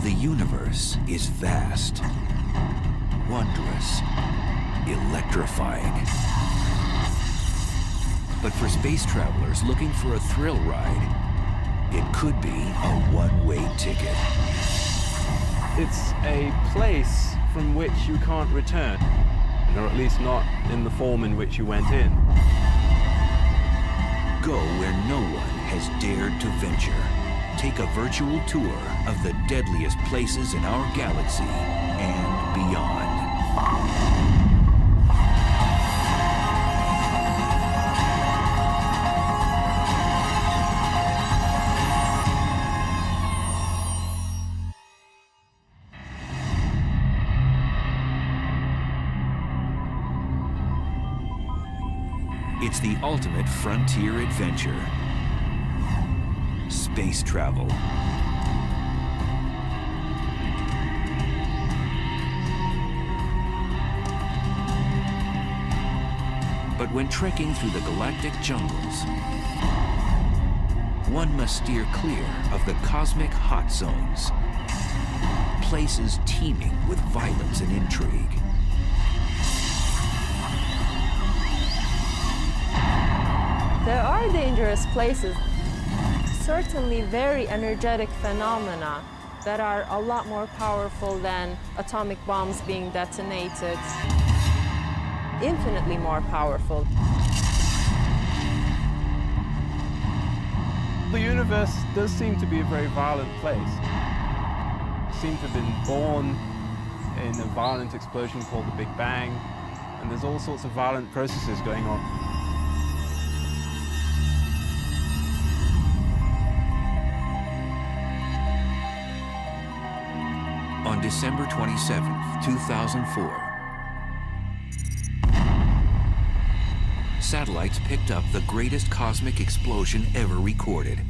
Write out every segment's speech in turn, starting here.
The universe is vast, wondrous, electrifying. But for space travelers looking for a thrill ride, it could be a one-way ticket. It's a place from which you can't return, or at least not in the form in which you went in. Go where no one has dared to venture. Take a virtual tour of the deadliest places in our galaxy and beyond. It's the ultimate frontier adventure. Space travel. But when trekking through the galactic jungles, one must steer clear of the cosmic hot zones, places teeming with violence and intrigue. There are dangerous places, certainly very energetic phenomena that are a lot more powerful than atomic bombs being detonated, infinitely more powerful. The universe does seem to be a very violent place. It seems to have been born in a violent explosion called the Big Bang, and there's all sorts of violent processes going on. On December 27th, 2004, satellites picked up the greatest cosmic explosion ever recorded.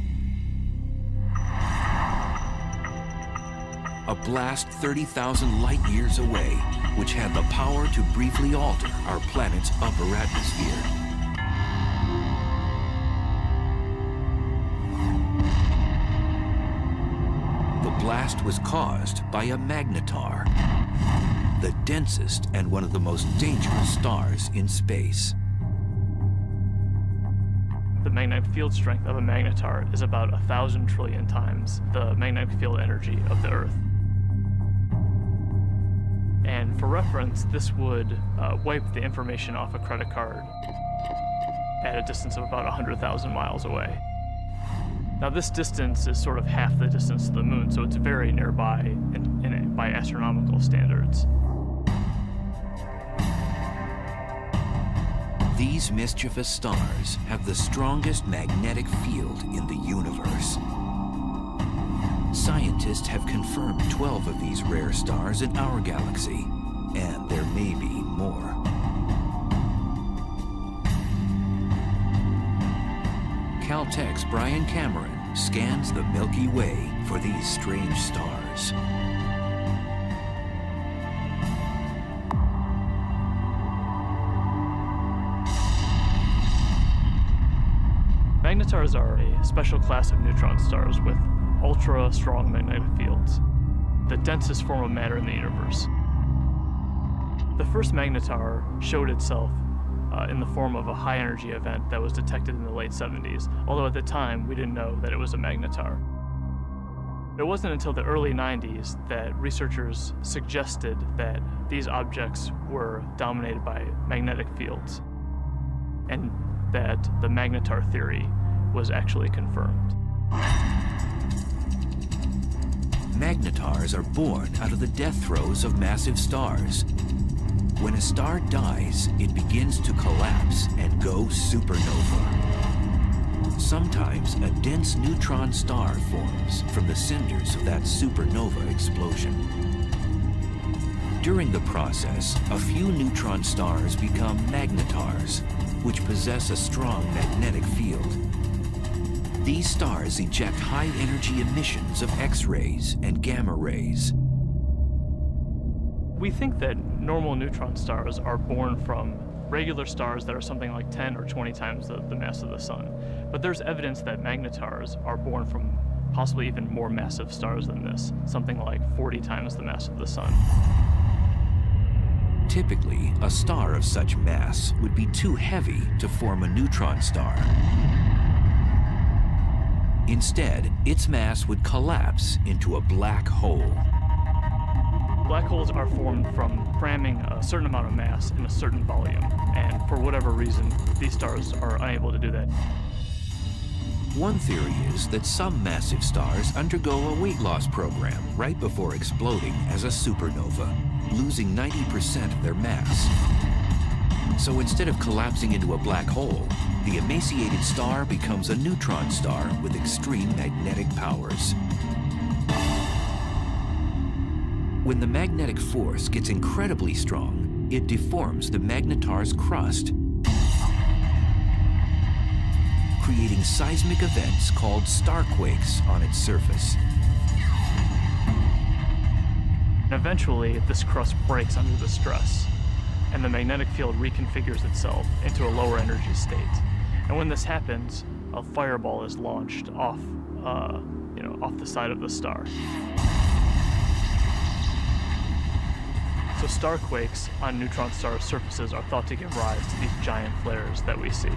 A blast 30,000 light years away, which had the power to briefly alter our planet's upper atmosphere. The blast was caused by a magnetar, the densest and one of the most dangerous stars in space. The magnetic field strength of a magnetar is about 1,000 trillion times the magnetic field energy of the Earth. And for reference, this would wipe the information off a credit card at a distance of about 100,000 miles away. Now this distance is sort of half the distance to the moon, so it's very nearby by astronomical standards. These mischievous stars have the strongest magnetic field in the universe. Scientists have confirmed 12 of these rare stars in our galaxy, and there may be more. Caltech's Brian Cameron scans the Milky Way for these strange stars. Magnetars are a special class of neutron stars with ultra-strong magnetic fields, the densest form of matter in the universe. The first magnetar showed itself in the form of a high-energy event that was detected in the late 70s, although at the time we didn't know that it was a magnetar. It wasn't until the early 90s that researchers suggested that these objects were dominated by magnetic fields, and that the magnetar theory was actually confirmed. Magnetars are born out of the death throes of massive stars. When a star dies, it begins to collapse and go supernova. Sometimes a dense neutron star forms from the cinders of that supernova explosion. During the process, a few neutron stars become magnetars, which possess a strong magnetic field. These stars eject high-energy emissions of X-rays and gamma rays. We think that normal neutron stars are born from regular stars that are something like 10 or 20 times the mass of the sun. But there's evidence that magnetars are born from possibly even more massive stars than this, something like 40 times the mass of the Sun. Typically, a star of such mass would be too heavy to form a neutron star. Instead, its mass would collapse into a black hole. Black holes are formed from cramming a certain amount of mass in a certain volume, and for whatever reason, these stars are unable to do that. One theory is that some massive stars undergo a weight loss program right before exploding as a supernova, losing 90% of their mass. So instead of collapsing into a black hole, the emaciated star becomes a neutron star with extreme magnetic powers. When the magnetic force gets incredibly strong, it deforms the magnetar's crust, creating seismic events called starquakes on its surface. Eventually, this crust breaks under the stress, and the magnetic field reconfigures itself into a lower energy state. And when this happens, a fireball is launched off the side of the star. So starquakes on neutron star surfaces are thought to give rise to these giant flares that we see.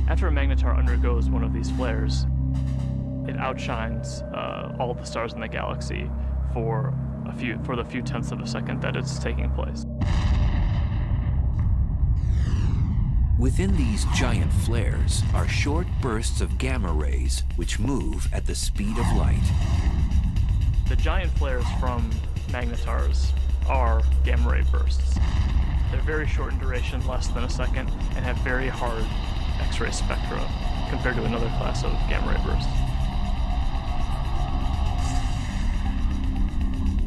After a magnetar undergoes one of these flares, it outshines all of the stars in the galaxy for the few tenths of a second that it's taking place. Within these giant flares are short bursts of gamma rays which move at the speed of light. The giant flares from magnetars are gamma ray bursts. They're very short in duration, less than a second, and have very hard X-ray spectra compared to another class of gamma ray bursts.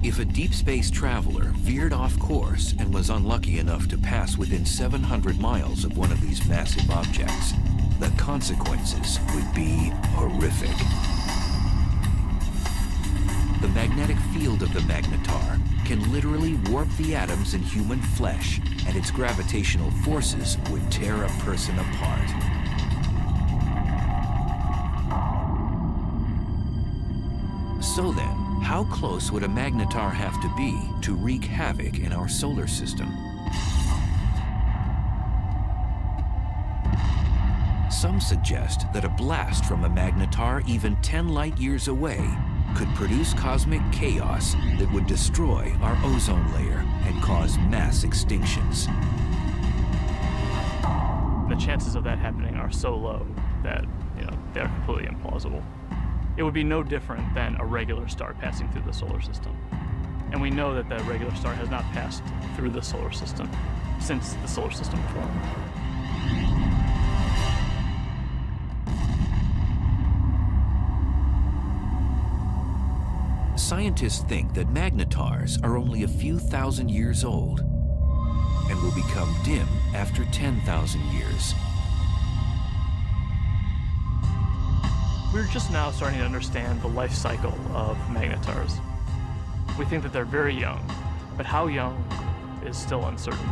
If a deep space traveler veered off course and was unlucky enough to pass within 700 miles of one of these massive objects, the consequences would be horrific. The magnetic field of the magnetar can literally warp the atoms in human flesh, and its gravitational forces would tear a person apart. So then, how close would a magnetar have to be to wreak havoc in our solar system? Some suggest that a blast from a magnetar even 10 light years away could produce cosmic chaos that would destroy our ozone layer and cause mass extinctions. The chances of that happening are so low that, they're completely implausible. It would be no different than a regular star passing through the solar system. And we know that the regular star has not passed through the solar system since the solar system formed. Scientists think that magnetars are only a few thousand years old and will become dim after 10,000 years. We're just now starting to understand the life cycle of magnetars. We think that they're very young, but how young is still uncertain.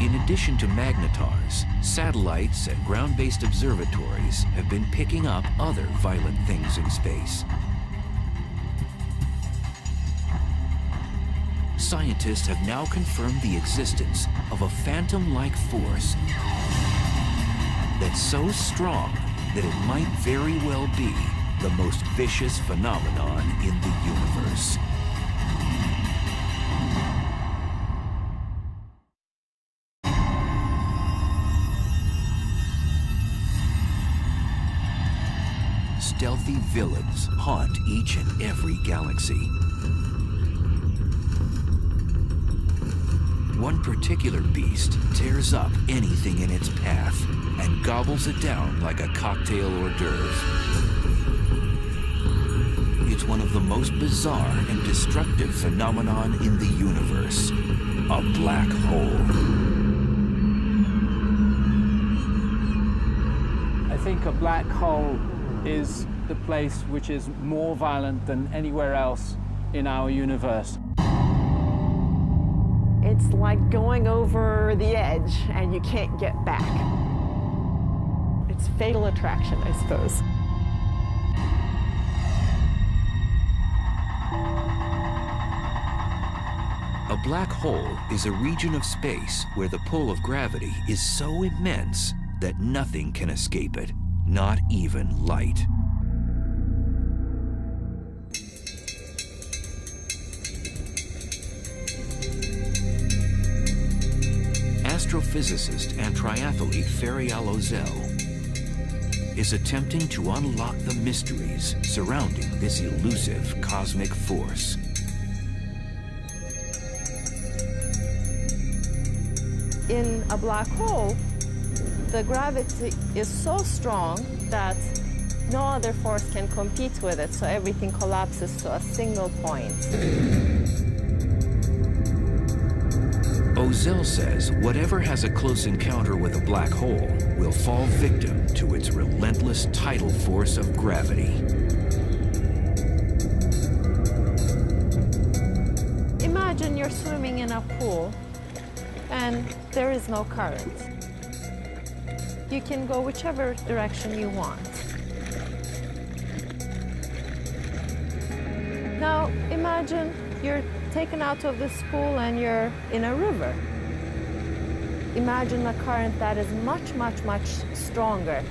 In addition to magnetars, satellites and ground-based observatories have been picking up other violent things in space. Scientists have now confirmed the existence of a phantom-like force that's so strong that it might very well be the most vicious phenomenon in the universe. Stealthy villains haunt each and every galaxy. One particular beast tears up anything in its path and gobbles it down like a cocktail hors d'oeuvre. It's one of the most bizarre and destructive phenomenon in the universe, a black hole. think a black hole is the place which is more violent than anywhere else in our universe. It's like going over the edge and you can't get back. It's fatal attraction, I suppose. A black hole is a region of space where the pull of gravity is so immense that nothing can escape it, not even light. Astrophysicist and triathlete Ferial Ozel is attempting to unlock the mysteries surrounding this elusive cosmic force. In a black hole, the gravity is so strong that no other force can compete with it, so everything collapses to a single point. Ozel says whatever has a close encounter with a black hole will fall victim to its relentless tidal force of gravity. Imagine you're swimming in a pool and there is no current. You can go whichever direction you want. Now imagine you're taken out of this pool and you're in a river. Imagine a current that is much, much, much stronger.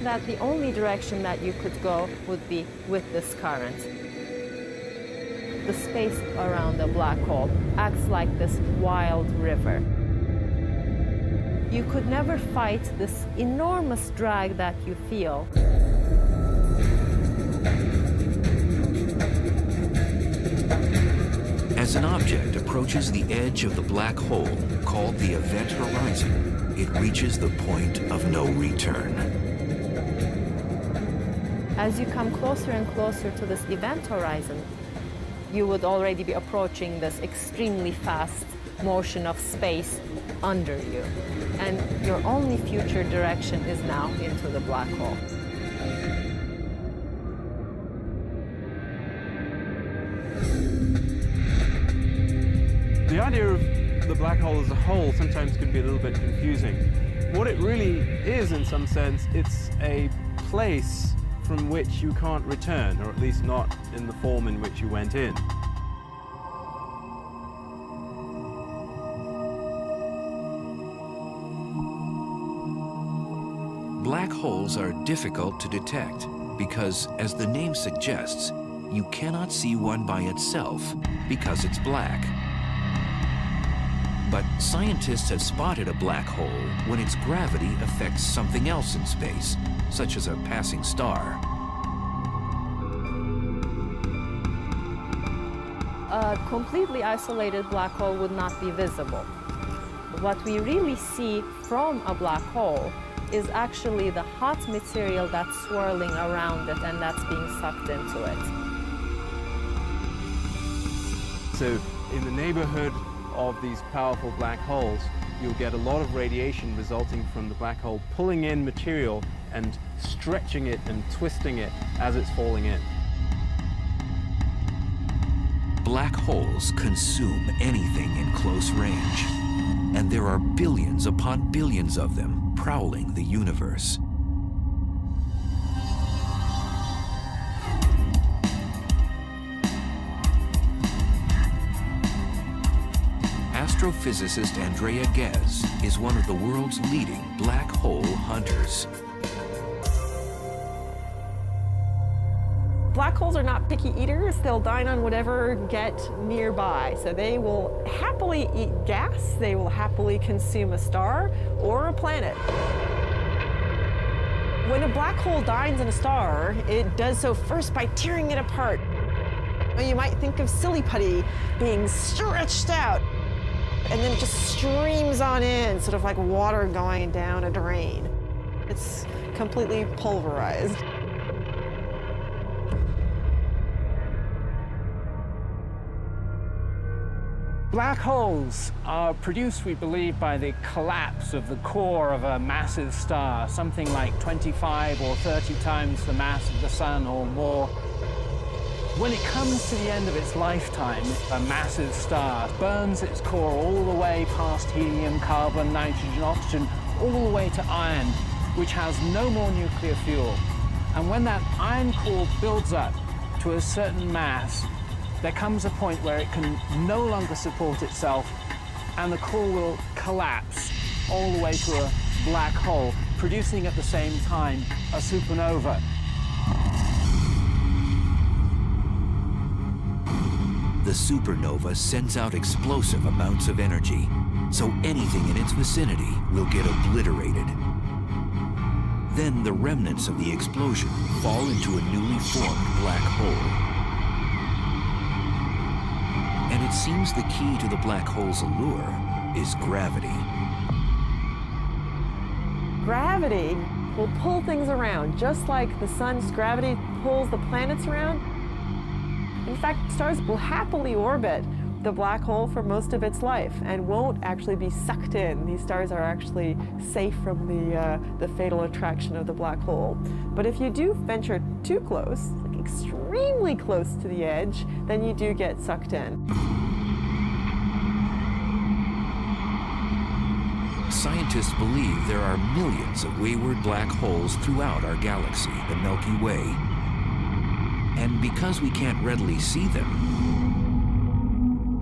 That the only direction that you could go would be with this current. The space around the black hole acts like this wild river. You could never fight this enormous drag that you feel. As an object approaches the edge of the black hole, called the event horizon, it reaches the point of no return. As you come closer and closer to this event horizon, you would already be approaching this extremely fast motion of space under you. And your only future direction is now into the black hole. The idea of the black hole as a whole sometimes can be a little bit confusing. What it really is, in some sense, it's a place from which you can't return, or at least not in the form in which you went in. Black holes are difficult to detect because, as the name suggests, you cannot see one by itself because it's black. But scientists have spotted a black hole when its gravity affects something else in space, such as a passing star. A completely isolated black hole would not be visible. What we really see from a black hole is actually the hot material that's swirling around it and that's being sucked into it. So in the neighborhood of these powerful black holes, you'll get a lot of radiation resulting from the black hole pulling in material and stretching it and twisting it as it's falling in. Black holes consume anything in close range, and there are billions upon billions of them prowling the universe. Astrophysicist Andrea Ghez is one of the world's leading black hole hunters. Black holes are not picky eaters. They'll dine on whatever get nearby. So they will happily eat gas. They will happily consume a star or a planet. When a black hole dines in a star, it does so first by tearing it apart. You might think of silly putty being stretched out, and then it just streams on in, sort of like water going down a drain. It's completely pulverized. Black holes are produced, we believe, by the collapse of the core of a massive star, something like 25 or 30 times the mass of the sun or more. When it comes to the end of its lifetime, a massive star burns its core all the way past helium, carbon, nitrogen, oxygen, all the way to iron, which has no more nuclear fuel. And when that iron core builds up to a certain mass, there comes a point where it can no longer support itself, and the core will collapse all the way to a black hole, producing at the same time a supernova. The supernova sends out explosive amounts of energy, so anything in its vicinity will get obliterated. Then the remnants of the explosion fall into a newly formed black hole. And it seems the key to the black hole's allure is gravity. Gravity will pull things around, just like the sun's gravity pulls the planets around. In fact, stars will happily orbit the black hole for most of its life and won't actually be sucked in. These stars are actually safe from the fatal attraction of the black hole. But if you do venture too close, like extremely close to the edge, then you do get sucked in. Scientists believe there are millions of wayward black holes throughout our galaxy, the Milky Way. And because we can't readily see them,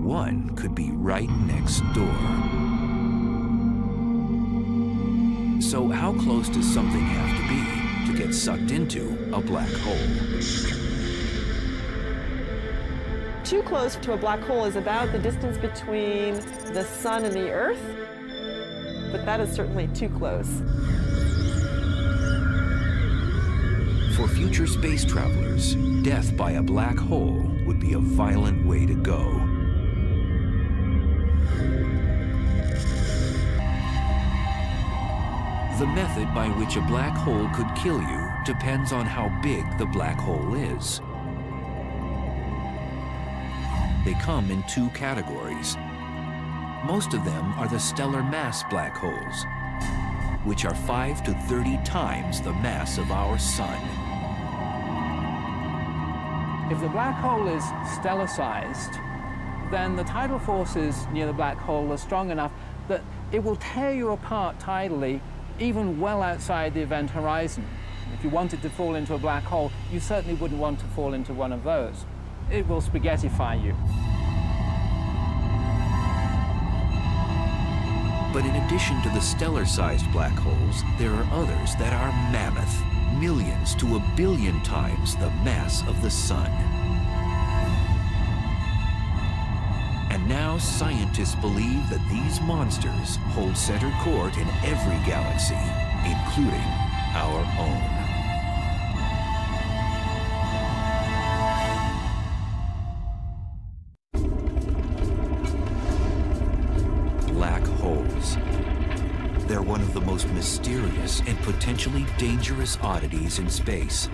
one could be right next door. So how close does something have to be to get sucked into a black hole? Too close to a black hole is about the distance between the sun and the Earth, but that is certainly too close. For future space travelers, death by a black hole would be a violent way to go. The method by which a black hole could kill you depends on how big the black hole is. They come in two categories. Most of them are the stellar mass black holes, which are 5 to 30 times the mass of our sun. If the black hole is stellar-sized, then the tidal forces near the black hole are strong enough that it will tear you apart tidally, even well outside the event horizon. If you wanted to fall into a black hole, you certainly wouldn't want to fall into one of those. It will spaghettify you. But in addition to the stellar-sized black holes, there are others that are mammoth, millions to 1 billion times the mass of the sun. And now scientists believe that these monsters hold center court in every galaxy, including our own. Black holes. They're one of the most mysterious and potentially dangerous oddities in space.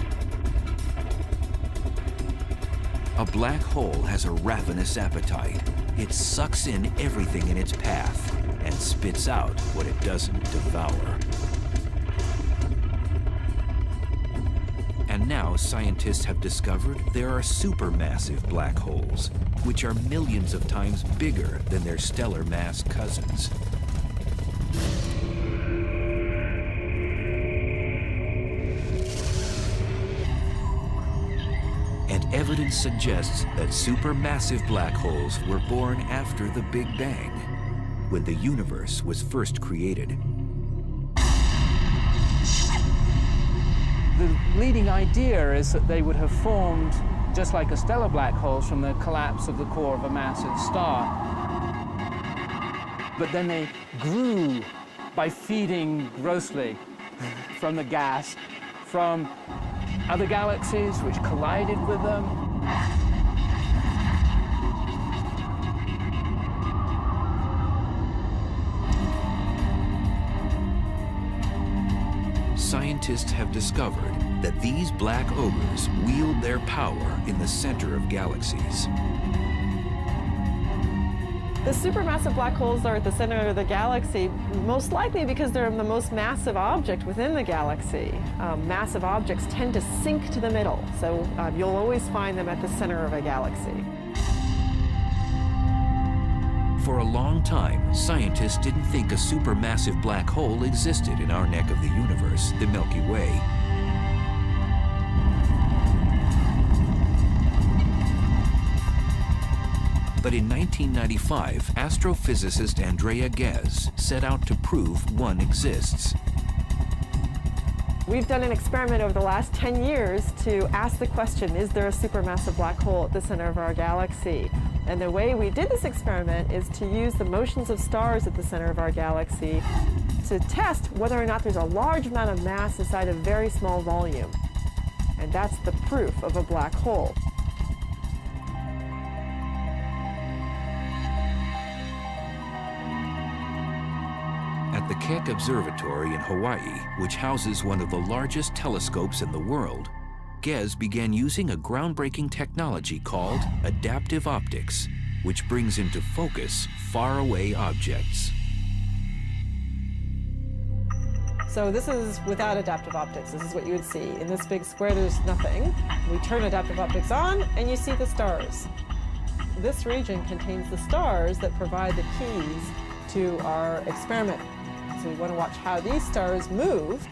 A black hole has a ravenous appetite. It sucks in everything in its path and spits out what it doesn't devour. And now scientists have discovered there are supermassive black holes, which are millions of times bigger than their stellar mass cousins. And evidence suggests that supermassive black holes were born after the Big Bang, when the universe was first created. The leading idea is that they would have formed just like a stellar black hole from the collapse of the core of a massive star. But then they grew by feeding grossly from the gas, from other galaxies which collided with them. Scientists have discovered that these black ogres wield their power in the center of galaxies. The supermassive black holes are at the center of the galaxy, most likely because they're the most massive object within the galaxy. Massive objects tend to sink to the middle, so you'll always find them at the center of a galaxy. For a long time, scientists didn't think a supermassive black hole existed in our neck of the universe, the Milky Way. But in 1995, astrophysicist Andrea Ghez set out to prove one exists. We've done an experiment over the last 10 years to ask the question, is there a supermassive black hole at the center of our galaxy? And the way we did this experiment is to use the motions of stars at the center of our galaxy to test whether or not there's a large amount of mass inside a very small volume. And that's the proof of a black hole. At the Keck Observatory in Hawaii, which houses one of the largest telescopes in the world, Ghez began using a groundbreaking technology called adaptive optics, which brings into focus faraway objects. So this is without adaptive optics. This is what you would see. In this big square, there's nothing. We turn adaptive optics on, and you see the stars. This region contains the stars that provide the keys to our experiment. So we want to watch how these stars move.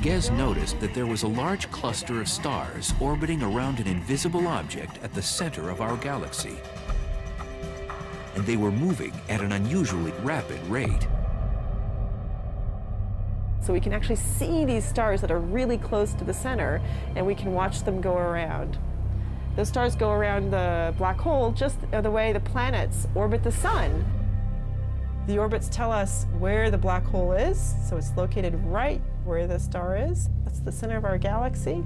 Ghez noticed that there was a large cluster of stars orbiting around an invisible object at the center of our galaxy. And they were moving at an unusually rapid rate. So we can actually see these stars that are really close to the center, and we can watch them go around. Those stars go around the black hole just the way the planets orbit the sun. The orbits tell us where the black hole is, so it's located right where the star is. That's the center of our galaxy.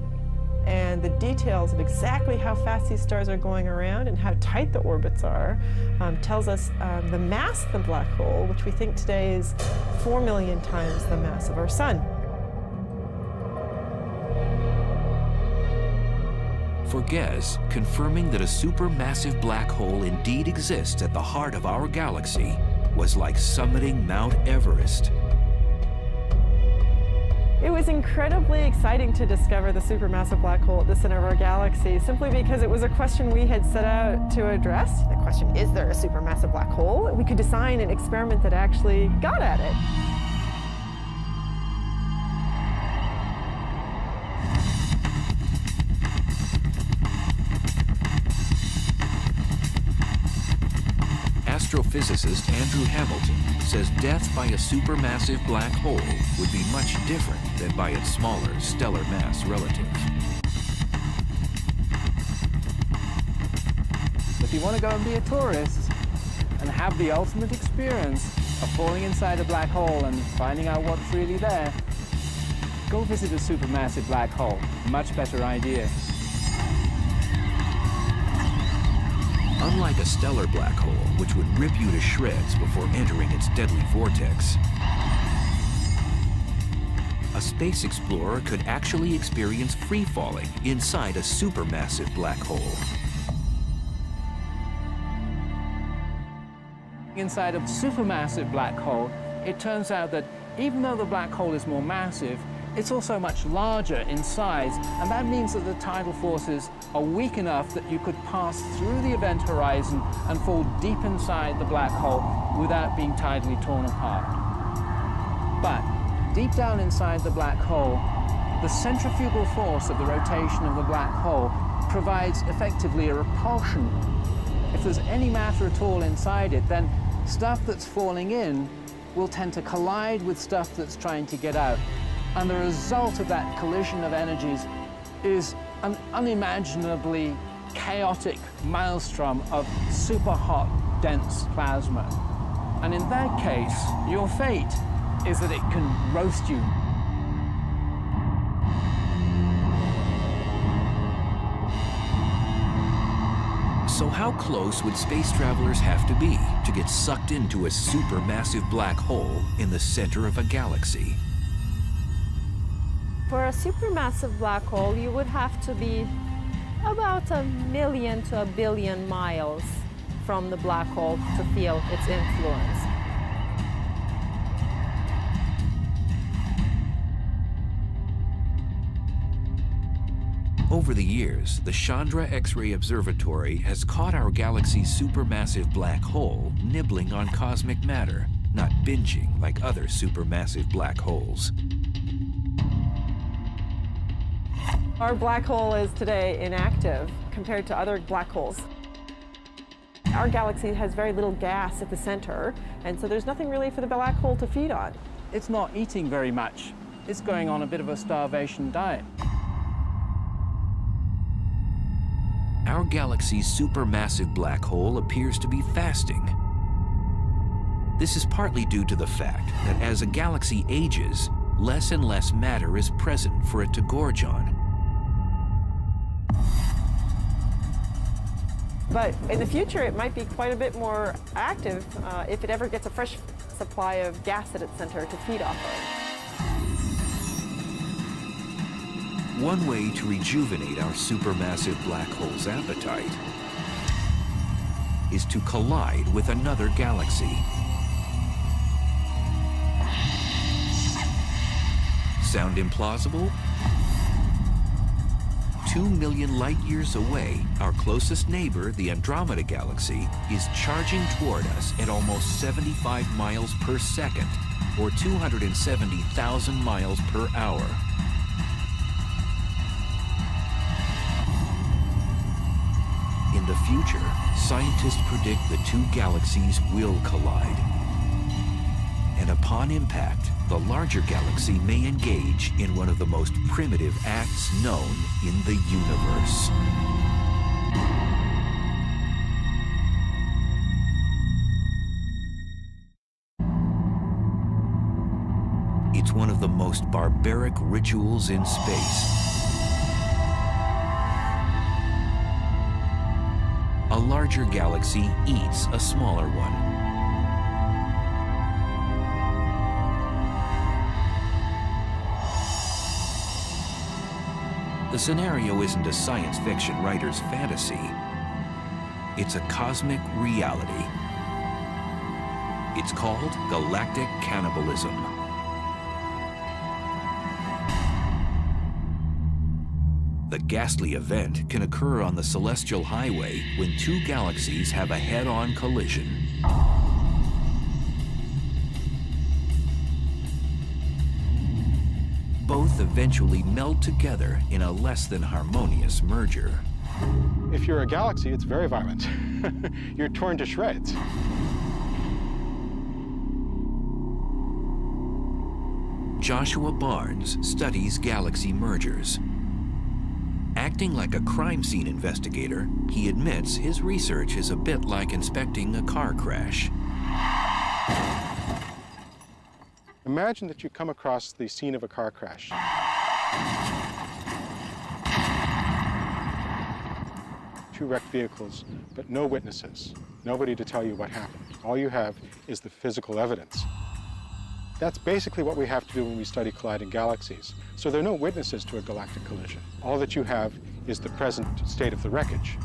And the details of exactly how fast these stars are going around and how tight the orbits are tells us the mass of the black hole, which we think today is 4 million times the mass of our sun. For Ghez, confirming that a supermassive black hole indeed exists at the heart of our galaxy was like summiting Mount Everest. It was incredibly exciting to discover the supermassive black hole at the center of our galaxy, simply because it was a question we had set out to address. The question, is there a supermassive black hole? We could design an experiment that actually got at it. Astrophysicist Andrew Hamilton says death by a supermassive black hole would be much different than by its smaller stellar mass relative. If you want to go and be a tourist and have the ultimate experience of falling inside a black hole and finding out what's really there, go visit a supermassive black hole. Much better idea. Unlike a stellar black hole, which would rip you to shreds before entering its deadly vortex, a space explorer could actually experience free-falling inside a supermassive black hole. Inside a supermassive black hole, it turns out that even though the black hole is more massive, it's also much larger in size, and that means that the tidal forces are weak enough that you could pass through the event horizon and fall deep inside the black hole without being tidally torn apart. But deep down inside the black hole, the centrifugal force of the rotation of the black hole provides effectively a repulsion. If there's any matter at all inside it, then stuff that's falling in will tend to collide with stuff that's trying to get out. And the result of that collision of energies is an unimaginably chaotic maelstrom of super hot, dense plasma. And in that case, your fate is that it can roast you. So how close would space travelers have to be to get sucked into a supermassive black hole in the center of a galaxy? For a supermassive black hole, you would have to be about 1 million to 1 billion miles from the black hole to feel its influence. Over the years, the Chandra X-ray Observatory has caught our galaxy's supermassive black hole nibbling on cosmic matter, not binging like other supermassive black holes. Our black hole is today inactive compared to other black holes. Our galaxy has very little gas at the center, and so there's nothing really for the black hole to feed on. It's not eating very much. It's going on a bit of a starvation diet. Our galaxy's supermassive black hole appears to be fasting. This is partly due to the fact that as a galaxy ages, less and less matter is present for it to gorge on. But in the future, it might be quite a bit more active if it ever gets a fresh supply of gas at its center to feed off of. One way to rejuvenate our supermassive black hole's appetite is to collide with another galaxy. Sound implausible? 2 million light-years away, our closest neighbor, the Andromeda Galaxy, is charging toward us at almost 75 miles per second, or 270,000 miles per hour. In the future, scientists predict the two galaxies will collide. And upon impact, the larger galaxy may engage in one of the most primitive acts known in the universe. It's one of the most barbaric rituals in space. A larger galaxy eats a smaller one. The scenario isn't a science fiction writer's fantasy. It's a cosmic reality. It's called galactic cannibalism. The ghastly event can occur on the celestial highway when two galaxies have a head-on collision. Both eventually meld together in a less than harmonious merger. If you're a galaxy, it's very violent. You're torn to shreds. Joshua Barnes studies galaxy mergers. Acting like a crime scene investigator, he admits his research is a bit like inspecting a car crash. Imagine that you come across the scene of a car crash. Two wrecked vehicles, but no witnesses, nobody to tell you what happened. All you have is the physical evidence. That's basically what we have to do when we study colliding galaxies. So there are no witnesses to a galactic collision. All that you have is the present state of the wreckage.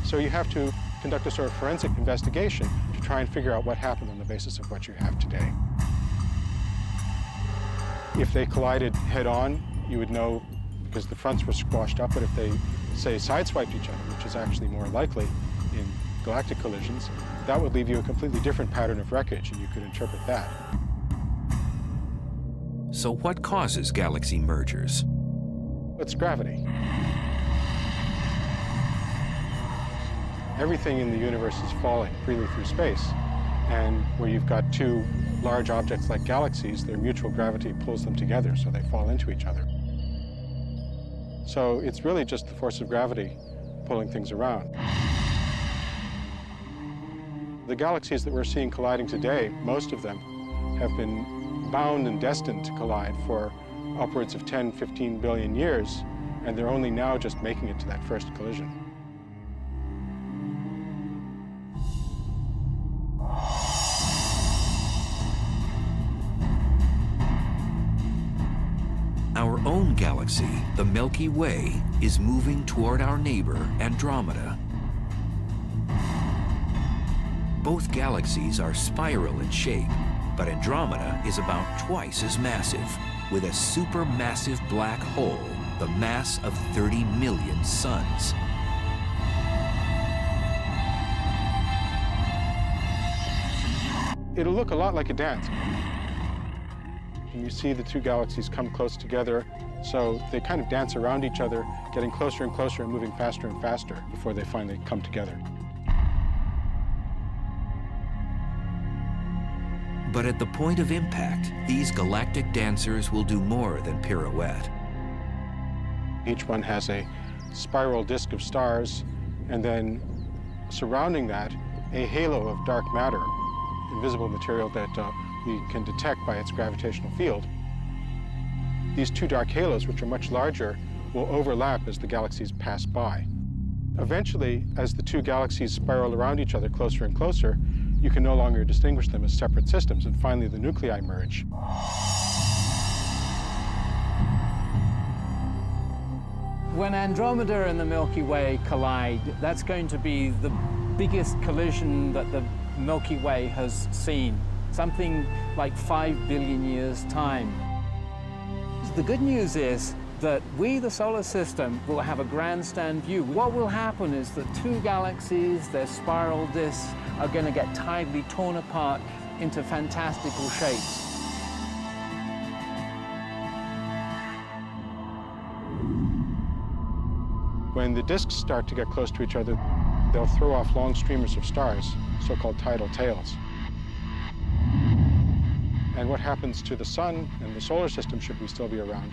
So you have to conduct a sort of forensic investigation to try and figure out what happened on the basis of what you have today. If they collided head-on, you would know because the fronts were squashed up, but if they, say, sideswiped each other, which is actually more likely in galactic collisions, that would leave you a completely different pattern of wreckage, and you could interpret that. So what causes galaxy mergers? It's gravity. Everything in the universe is falling freely through space, and where you've got two large objects like galaxies, their mutual gravity pulls them together, so they fall into each other. So it's really just the force of gravity pulling things around. The galaxies that we're seeing colliding today, most of them have been bound and destined to collide for upwards of 10, 15 billion years, and they're only now just making it to that first collision. Our own galaxy, the Milky Way, is moving toward our neighbor, Andromeda. Both galaxies are spiral in shape, but Andromeda is about twice as massive, with a supermassive black hole, the mass of 30 million suns. It'll look a lot like a dance. And you see the two galaxies come close together, so they kind of dance around each other, getting closer and closer and moving faster and faster before they finally come together. But at the point of impact, these galactic dancers will do more than pirouette. Each one has a spiral disk of stars, and then surrounding that, a halo of dark matter, invisible material that we can detect by its gravitational field. These two dark halos, which are much larger, will overlap as the galaxies pass by. Eventually, as the two galaxies spiral around each other closer and closer, you can no longer distinguish them as separate systems, and finally the nuclei merge. When Andromeda and the Milky Way collide, that's going to be the biggest collision that the Milky Way has seen, something like 5 billion years' time. The good news is that we, the solar system, will have a grandstand view. What will happen is that two galaxies, their spiral disks, are going to get tidally torn apart into fantastical shapes. When the disks start to get close to each other, they'll throw off long streamers of stars, so-called tidal tails. And what happens to the sun and the solar system, should we still be around,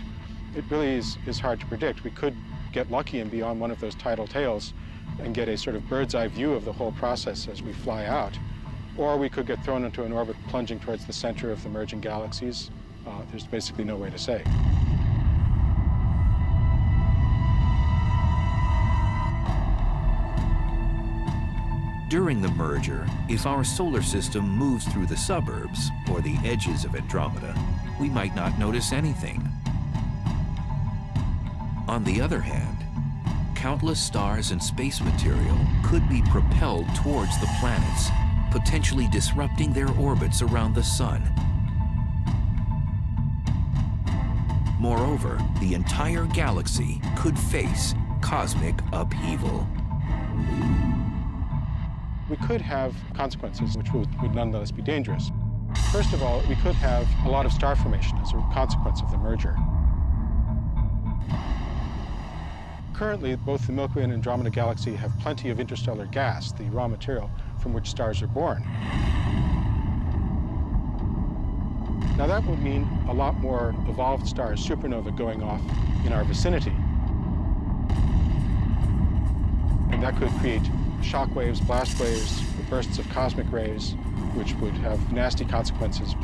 it really is hard to predict. We could get lucky and be on one of those tidal tails and get a sort of bird's eye view of the whole process as we fly out. Or we could get thrown into an orbit plunging towards the center of the merging galaxies. There's basically no way to say. During the merger, if our solar system moves through the suburbs or the edges of Andromeda, we might not notice anything. On the other hand, countless stars and space material could be propelled towards the planets, potentially disrupting their orbits around the sun. Moreover, the entire galaxy could face cosmic upheaval. We could have consequences which would nonetheless be dangerous. First of all, we could have a lot of star formation as a consequence of the merger. Currently, both the Milky Way and Andromeda galaxy have plenty of interstellar gas, the raw material from which stars are born. Now that would mean a lot more evolved stars, supernova, going off in our vicinity. And that could create shock waves, blast waves, bursts of cosmic rays, which would have nasty consequences.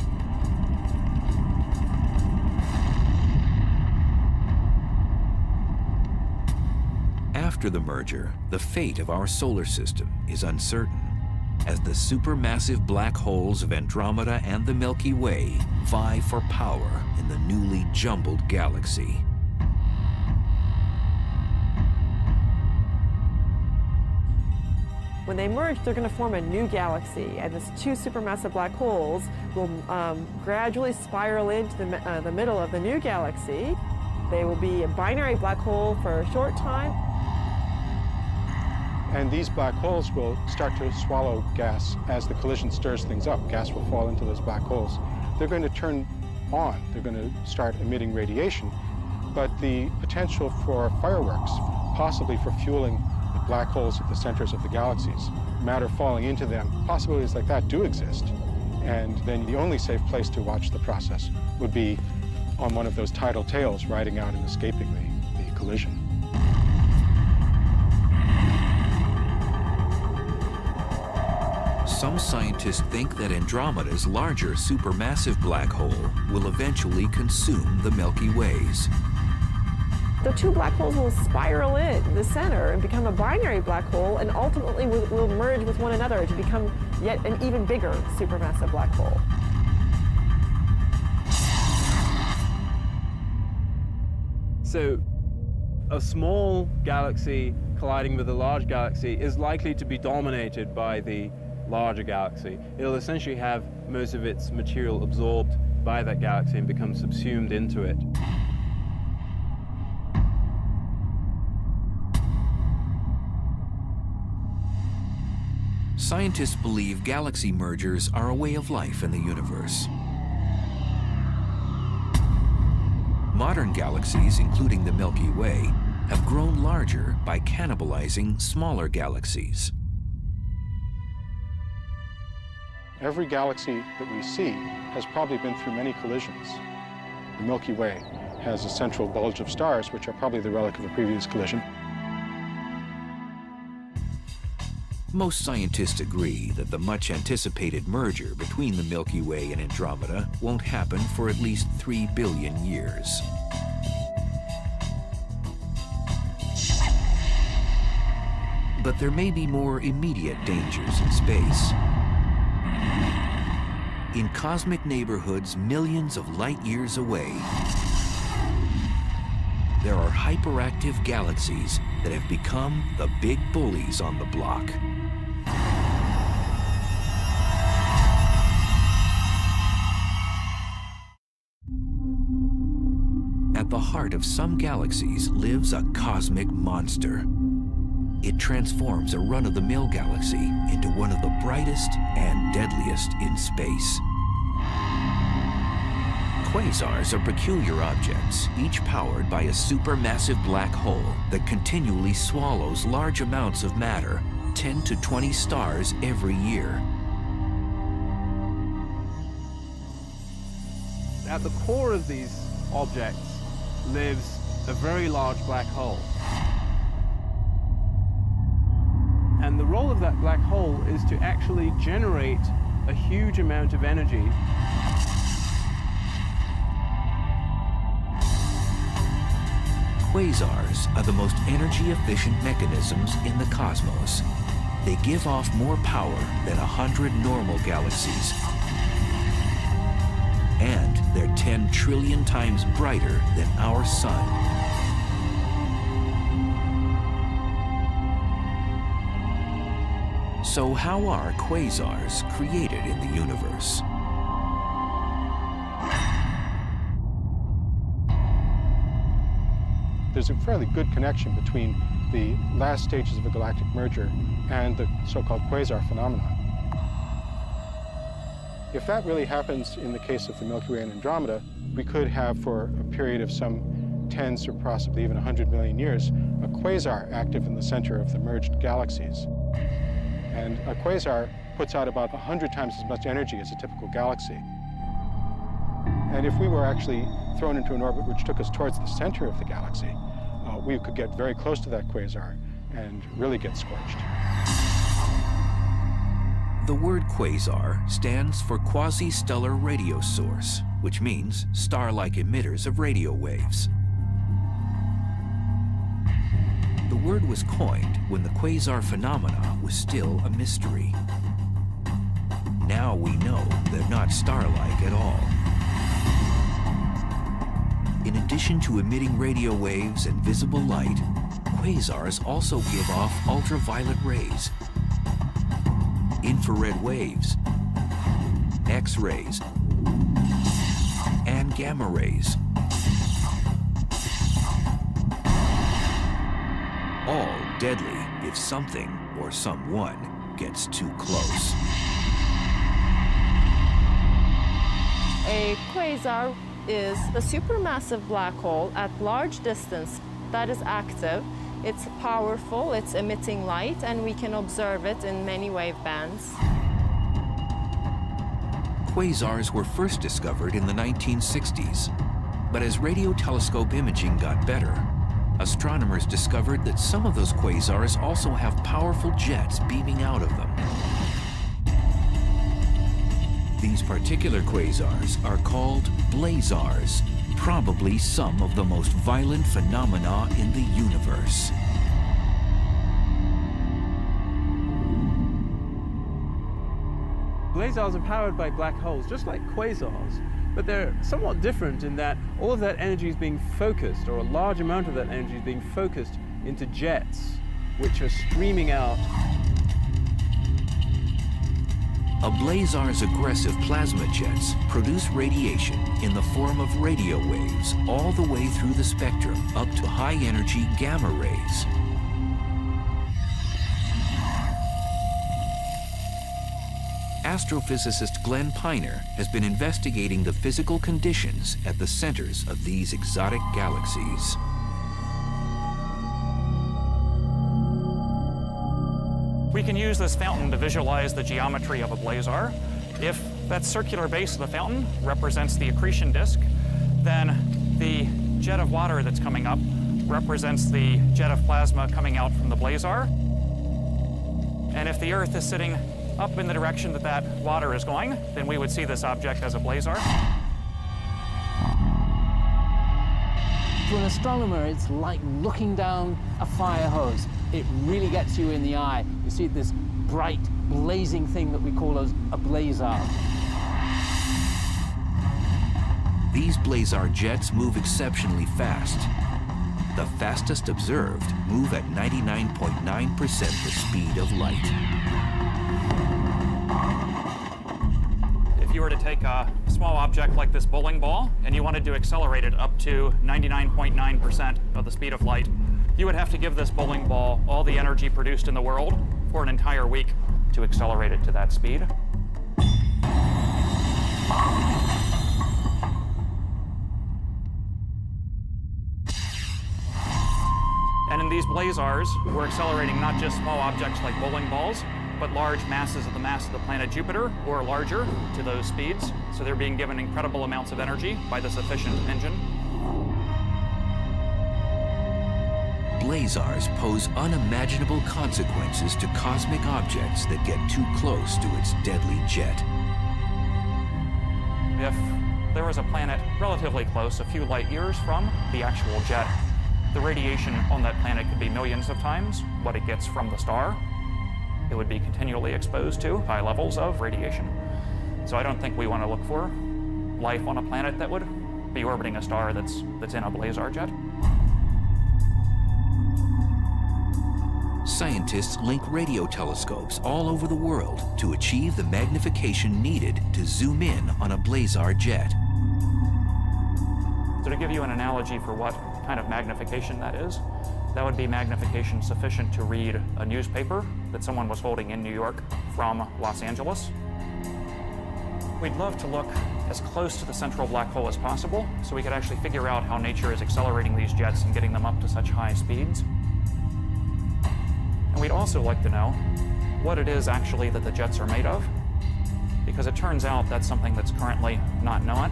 After the merger, the fate of our solar system is uncertain, as the supermassive black holes of Andromeda and the Milky Way vie for power in the newly jumbled galaxy. When they merge, they're going to form a new galaxy, and these two supermassive black holes will gradually spiral into the middle of the new galaxy. They will be a binary black hole for a short time. And these black holes will start to swallow gas as the collision stirs things up. Gas will fall into those black holes. They're going to turn on. They're going to start emitting radiation. But the potential for fireworks, possibly for fueling the black holes at the centers of the galaxies, matter falling into them, possibilities like that do exist. And then the only safe place to watch the process would be on one of those tidal tails riding out and escaping the collision. Some scientists think that Andromeda's larger supermassive black hole will eventually consume the Milky Ways. The two black holes will spiral in the center and become a binary black hole, and ultimately will merge with one another to become yet an even bigger supermassive black hole. So a small galaxy colliding with a large galaxy is likely to be dominated by the larger galaxy. It'll essentially have most of its material absorbed by that galaxy and become subsumed into it. Scientists believe galaxy mergers are a way of life in the universe. Modern galaxies, including the Milky Way, have grown larger by cannibalizing smaller galaxies. Every galaxy that we see has probably been through many collisions. The Milky Way has a central bulge of stars, which are probably the relic of a previous collision. Most scientists agree that the much-anticipated merger between the Milky Way and Andromeda won't happen for at least 3 billion years. But there may be more immediate dangers in space. In cosmic neighborhoods millions of light years away, there are hyperactive galaxies that have become the big bullies on the block. At the heart of some galaxies lives a cosmic monster. It transforms a run-of-the-mill galaxy into one of the brightest and deadliest in space. Quasars are peculiar objects, each powered by a supermassive black hole that continually swallows large amounts of matter, 10 to 20 stars every year. At the core of these objects lives a very large black hole. And the role of that black hole is to actually generate a huge amount of energy. Quasars are the most energy-efficient mechanisms in the cosmos. They give off more power than 100 normal galaxies. And they're 10 trillion times brighter than our sun. So how are quasars created in the universe? There's a fairly good connection between the last stages of a galactic merger and the so-called quasar phenomenon. If that really happens in the case of the Milky Way and Andromeda, we could have, for a period of some tens or possibly even 100 million years, a quasar active in the center of the merged galaxies. And a quasar puts out about 100 times as much energy as a typical galaxy. And if we were actually thrown into an orbit which took us towards the center of the galaxy, we could get very close to that quasar and really get scorched. The word quasar stands for quasi-stellar radio source, which means star-like emitters of radio waves. The word was coined when the quasar phenomena was still a mystery. Now we know they're not star-like at all. In addition to emitting radio waves and visible light, quasars also give off ultraviolet rays, infrared waves, X-rays, and gamma rays. All deadly if something or someone gets too close. A quasar is a supermassive black hole at large distance that is active. It's powerful, it's emitting light, and we can observe it in many wave bands. Quasars were first discovered in the 1960s, but as radio telescope imaging got better, astronomers discovered that some of those quasars also have powerful jets beaming out of them. These particular quasars are called blazars, probably some of the most violent phenomena in the universe. Blazars are powered by black holes, just like quasars, but they're somewhat different in that all of that energy is being focused, or a large amount of that energy is being focused into jets, which are streaming out. A blazar's aggressive plasma jets produce radiation in the form of radio waves all the way through the spectrum up to high-energy gamma rays. Astrophysicist Glenn Piner has been investigating the physical conditions at the centers of these exotic galaxies. We can use this fountain to visualize the geometry of a blazar. If that circular base of the fountain represents the accretion disk, then the jet of water that's coming up represents the jet of plasma coming out from the blazar. And if the Earth is sitting up in the direction that that water is going, then we would see this object as a blazar. To an astronomer, it's like looking down a fire hose. It really gets you in the eye. You see this bright, blazing thing that we call a blazar. These blazar jets move exceptionally fast. The fastest observed move at 99.9% the speed of light. If you were to take a small object like this bowling ball and you wanted to accelerate it up to 99.9% of the speed of light, you would have to give this bowling ball all the energy produced in the world for an entire week to accelerate it to that speed. And in these blazars, we're accelerating not just small objects like bowling balls, but large masses of the mass of the planet Jupiter, or larger, to those speeds. So they're being given incredible amounts of energy by this efficient engine. Blazars pose unimaginable consequences to cosmic objects that get too close to its deadly jet. If there was a planet relatively close, a few light years from the actual jet, the radiation on that planet could be millions of times what it gets from the star. It would be continually exposed to high levels of radiation. So I don't think we want to look for life on a planet that would be orbiting a star that's in a blazar jet. Scientists link radio telescopes all over the world to achieve the magnification needed to zoom in on a blazar jet. So to give you an analogy for what kind of magnification that is, that would be magnification sufficient to read a newspaper that someone was holding in New York from Los Angeles. We'd love to look as close to the central black hole as possible so we could actually figure out how nature is accelerating these jets and getting them up to such high speeds. And we'd also like to know what it is actually that the jets are made of, because it turns out that's something that's currently not known.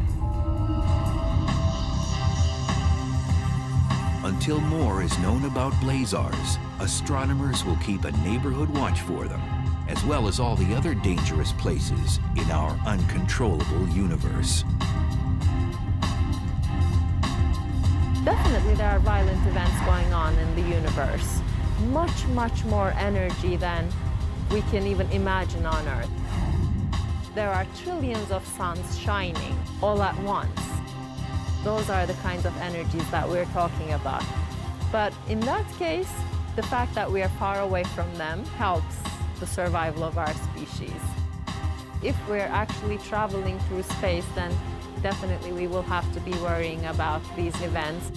Until more is known about blazars, astronomers will keep a neighborhood watch for them, as well as all the other dangerous places in our uncontrollable universe. Definitely there are violent events going on in the universe. Much, much more energy than we can even imagine on Earth. There are trillions of suns shining all at once. Those are the kinds of energies that we're talking about. But in that case, the fact that we are far away from them helps the survival of our species. If we're actually traveling through space, then definitely we will have to be worrying about these events.